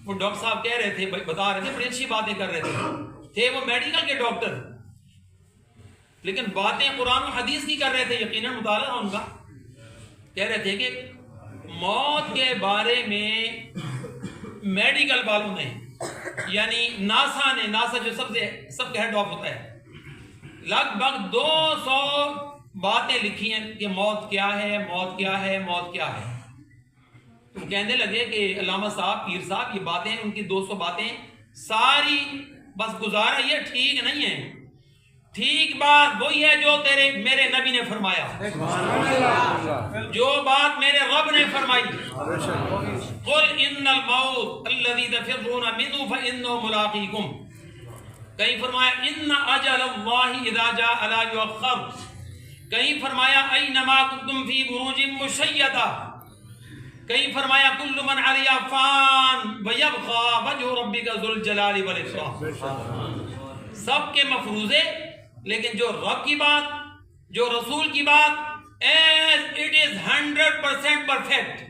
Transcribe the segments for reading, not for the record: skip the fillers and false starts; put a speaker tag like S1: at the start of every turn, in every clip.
S1: وہ ڈاکٹر صاحب کہہ رہے تھے، بتا رہے تھے، بڑی اچھی باتیں کر رہے تھے وہ میڈیکل کے ڈاکٹر، لیکن باتیں قرآن و حدیث کی کر رہے تھے، یقیناً مطالعہ ان کا. کہہ رہے تھے کہ موت کے بارے میں میڈیکل والوں نے، یعنی ناسا جو سب کا ہیڈ آف ہوتا ہے، لگ بھگ 200 باتیں لکھی ہیں کہ موت کیا ہے، موت کیا ہے، موت کیا ہے. تو کہنے لگے کہ علامہ صاحب، پیر صاحب، یہ باتیں ان کی 200 باتیں ساری بس گزارا یہ ٹھیک نہیں ہے. ٹھیک بات وہی ہے جو میرے نبی نے فرمایا، جو بات میرے رب نے فرمائی. قل ان الموت الذي تفرون منه فانه ملاقيكم. کہیں فرمایا ان اجل اللہ اذا جاء لا يؤخر. کہیں فرمایا اینما کنتم فی بروج مشیدہ. کہیں فرمایا کل من علیہا فان ویبقى وجہ ربک ذو الجلال والاکرام. سب کے مفروضے، لیکن جو رب کی بات، جو رسول کی بات، as it is 100% perfect.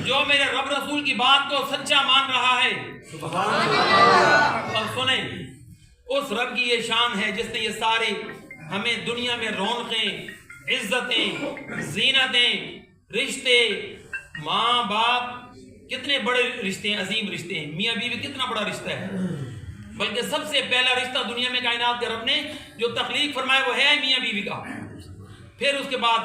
S1: جو میرے رب رسول کی بات کو سچا مان رہا ہے، اور سنیں، اس رب کی یہ شان ہے جس نے یہ سارے ہمیں دنیا میں رونقیں، عزتیں، زینتیں، رشتے، ماں باپ، کتنے بڑے رشتے ہیں، عظیم رشتے ہیں. میاں بیوی کتنا بڑا رشتہ ہے، بلکہ سب سے پہلا رشتہ دنیا میں کائنات کے رب نے جو تخلیق فرمایا وہ ہے میاں بیوی کا. پھر اس کے بعد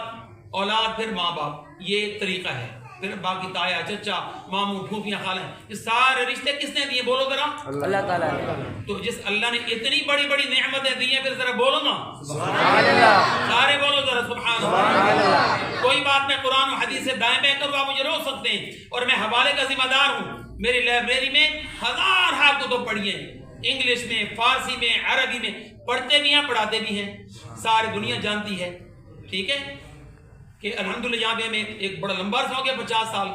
S1: اولاد، پھر ماں باپ. یہ طریقہ ہے. پھر باقی تایا، چچا، ماموں، پھوپھیاں، خالہ. یہ سارے رشتے کس نے دیے؟ بولو ذرا. اللہ تعالیٰ نے. تو جس اللہ نے اتنی بڑی بڑی نعمتیں دی ہیں، پھر ذرا بولو نا سبحان اللہ. سارے بولو ذرا سبحان اللہ. کوئی بات میں قرآن و حدیث سے دائیں بائیں کروں، آپ مجھے روک سکتے ہیں، اور میں حوالے کا ذمہ دار ہوں. میری لائبریری میں 1000 کتب پڑھی ہیں، انگلش میں، فارسی میں، عربی میں. پڑھتے بھی ہیں، پڑھاتے بھی ہیں، ساری دنیا جانتی ہے. ٹھیک ہے کہ الحمدللہ یہاں پہ ہمیں ایک بڑا لمبا عرصہ ہو گیا، 50 سال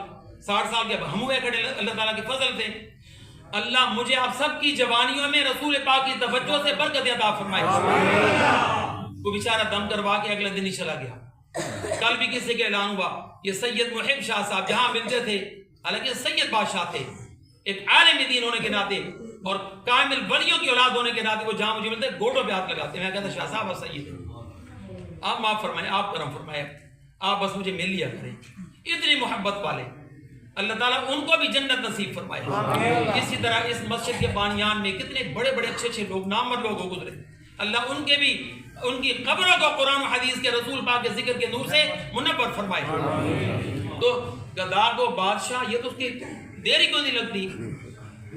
S1: 60 سال کے ہم ہوئے کھڑے اللہ تعالیٰ کے فضل سے. اللہ مجھے آپ سب کی جوانیوں میں رسول پاک کی توجہ سے برکت عطا فرمائے. وہ بیچارہ دم کروا کے اگلے دن ہی چلا گیا. کل بھی کسی کے اعلان ہوا، یہ سید محب شاہ صاحب جہاں ملتے تھے، حالانکہ سید بادشاہ تھے، ایک عالم دین ہونے کے ناطے اور کامل ولیوں کی اولاد ہونے کے ناطے، وہ جہاں مجھے ملتے گوڑوں پہ ہاتھ لگاتے. میں کہتا شاہ صاحب آپ سید ہیں، آپ معاف فرمائیں، آپ کرم فرمائیں، آپ بس مجھے مل لیا کریں. اتنی محبت والے، اللہ تعالیٰ ان کو بھی جنت نصیب فرمائے. اسی طرح اس مسجد کے بانیان میں کتنے بڑے بڑے اچھے اچھے لوگ، نامور لوگ ہو گزرے. اللہ ان کے بھی، ان کی قبروں کو قرآن و حدیث کے رسول پاک کے ذکر کے نور سے منور فرمائے. تو گدا کو بادشاہ، یہ تو اس کی دیری کو نہیں لگتی.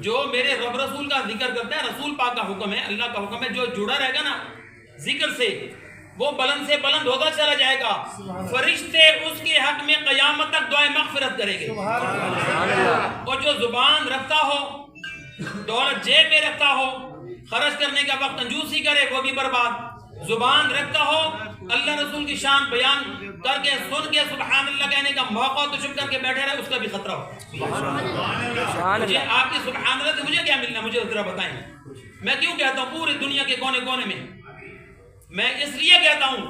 S1: جو میرے رب رسول کا ذکر کرتا ہے، رسول پاک کا حکم ہے، اللہ کا حکم ہے، جو جڑا رہے گا نا ذکر سے، وہ بلند سے بلند ہوتا چلا جائے گا. فرشتے اس کے حق میں قیامت تک دعائیں مغفرت کریں گے. اور جو زبان رکھتا ہو، دولت جیب میں رکھتا ہو، خرچ کرنے کا وقت کنجوسی کرے، وہ بھی برباد. زبان رکھتا ہو، اللہ رسول کی شان بیان کر کے سن کے سبحان اللہ کہنے کا موقع تو چپ کر کے بیٹھے رہے، اس کا بھی خطرہ ہو. مجھے آپ کی سبحان اللہ سے مجھے کیا ملنا، مجھے ذرا بتائیں. میں کیوں کہتا ہوں پوری دنیا کے کونے کونے میں، میں اس لیے کہتا ہوں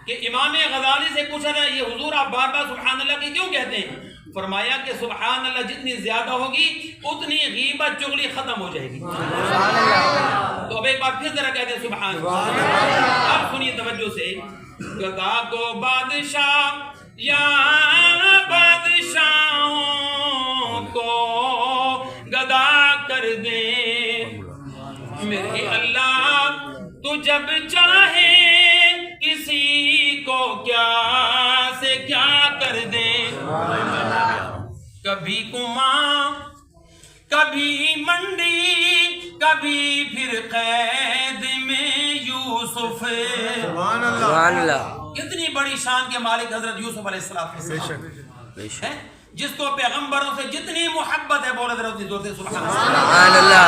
S1: کہ امام غزالی سے پوچھا تھا، یہ حضور آپ بار بار سبحان اللہ کی کیوں کہتے ہیں؟ فرمایا کہ سبحان اللہ جتنی زیادہ ہوگی اتنی غیبت چغلی ختم ہو جائے گی. تو اب ایک بار پھر ذرا کہتے ہیں سبحان اللہ. اب سنیے توجہ سے. گدا کو بادشاہ یا بادشاہوں کو گدا کر دے میرے اللہ، تو جب چاہے کسی کو کیا سے کیا کر دے. کبھی کنواں، کبھی منڈی، کبھی پھر قید میں یوسف. سبحان اللہ. کتنی بڑی شان کے مالک حضرت یوسف علیہ السلام ہے، جس کو پیغمبروں سے جتنی محبت ہے، بولے زور سے سبحان اللہ.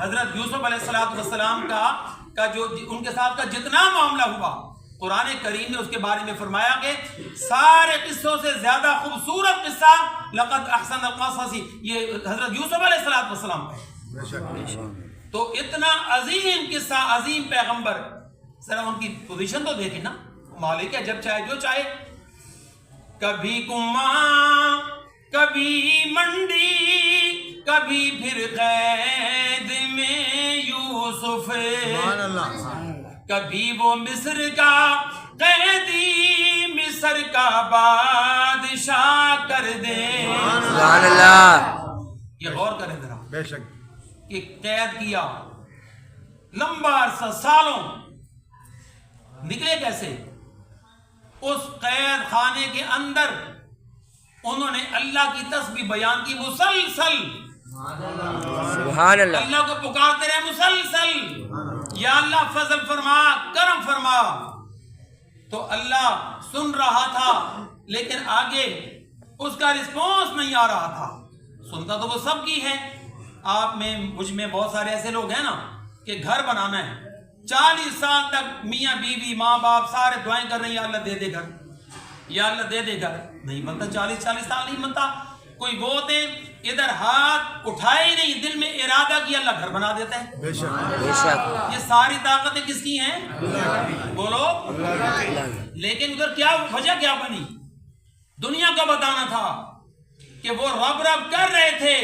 S1: حضرت یوسف علیہ السلام کا جو ان کے ساتھ کا جتنا معاملہ ہوا، قرآن کریم نے اس کے بارے میں فرمایا کہ سارے قصوں سے زیادہ خوبصورت قصہ لقد احسن القصص یہ حضرت یوسف علیہ السلام کا. تو اتنا عظیم قصہ، عظیم پیغمبر، ذرا ان کی پوزیشن تو دیکھیں نا. مالک ہے، جب چاہے جو چاہے. کبھی کنواں، کبھی منڈی، کبھی پھر قید میں یوسف، کبھی وہ مصر کا قیدی مصر کا بادشاہ کر دے.
S2: سبحان اللہ.
S1: یہ غور کریں ذرا
S3: بے شک
S1: کہ قید کیا لمبا عرصہ، سالوں، نکلے کیسے؟ اس قید خانے کے اندر انہوں نے اللہ کی تسبیح بیان کی مسلسل،
S2: سبحان اللہ.
S1: اللہ کو پکارتے رہے مسلسل، یا اللہ فضل فرما، کرم فرما. تو اللہ سن رہا تھا لیکن آگے اس کا رسپانس نہیں آ رہا تھا. سنتا تو وہ سب کی ہے. آپ میں مجھ میں بہت سارے ایسے لوگ ہیں نا کہ گھر بنانا ہے، 40 سال تک میاں بیوی ماں باپ سارے دعائیں کر رہے ہیں، یا اللہ دے دے گھر، یا اللہ دے دے گھر. نہیں بنتا، 40 سال نہیں بنتا. کوئی وہ ہوتے ادھر ہاتھ اٹھائے ہی نہیں، دل میں ارادہ کیا اللہ گھر بنا دیتا ہے.
S3: بے شک
S2: بے شک.
S1: یہ ساری طاقتیں کس کی ہیں؟ بولو. لیکن ادھر کیا وجہ کیا بنی؟ دنیا کو بتانا تھا کہ وہ رب رب کر رہے تھے،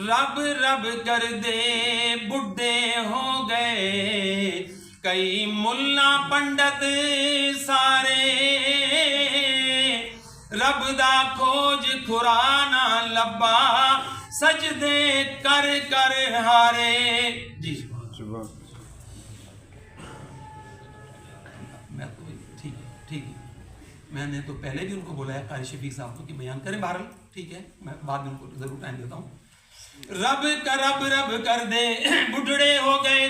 S1: رب رب کر دے بڈھے ہو گئے کئی ملا پنڈت سارے، رب دا کھوج کھرانا لبا سجدے کر کر ہارے. جی میں تو ٹھیک ہے میں نے تو پہلے بھی ان کو بولا ہے قاری شفیق صاحب کو کہ بیان کریں. بہرحال ٹھیک ہے، میں بعد میں ان کو ضرور ٹائم دیتا ہوں. رب کر دے بڈھڑے ہو گئے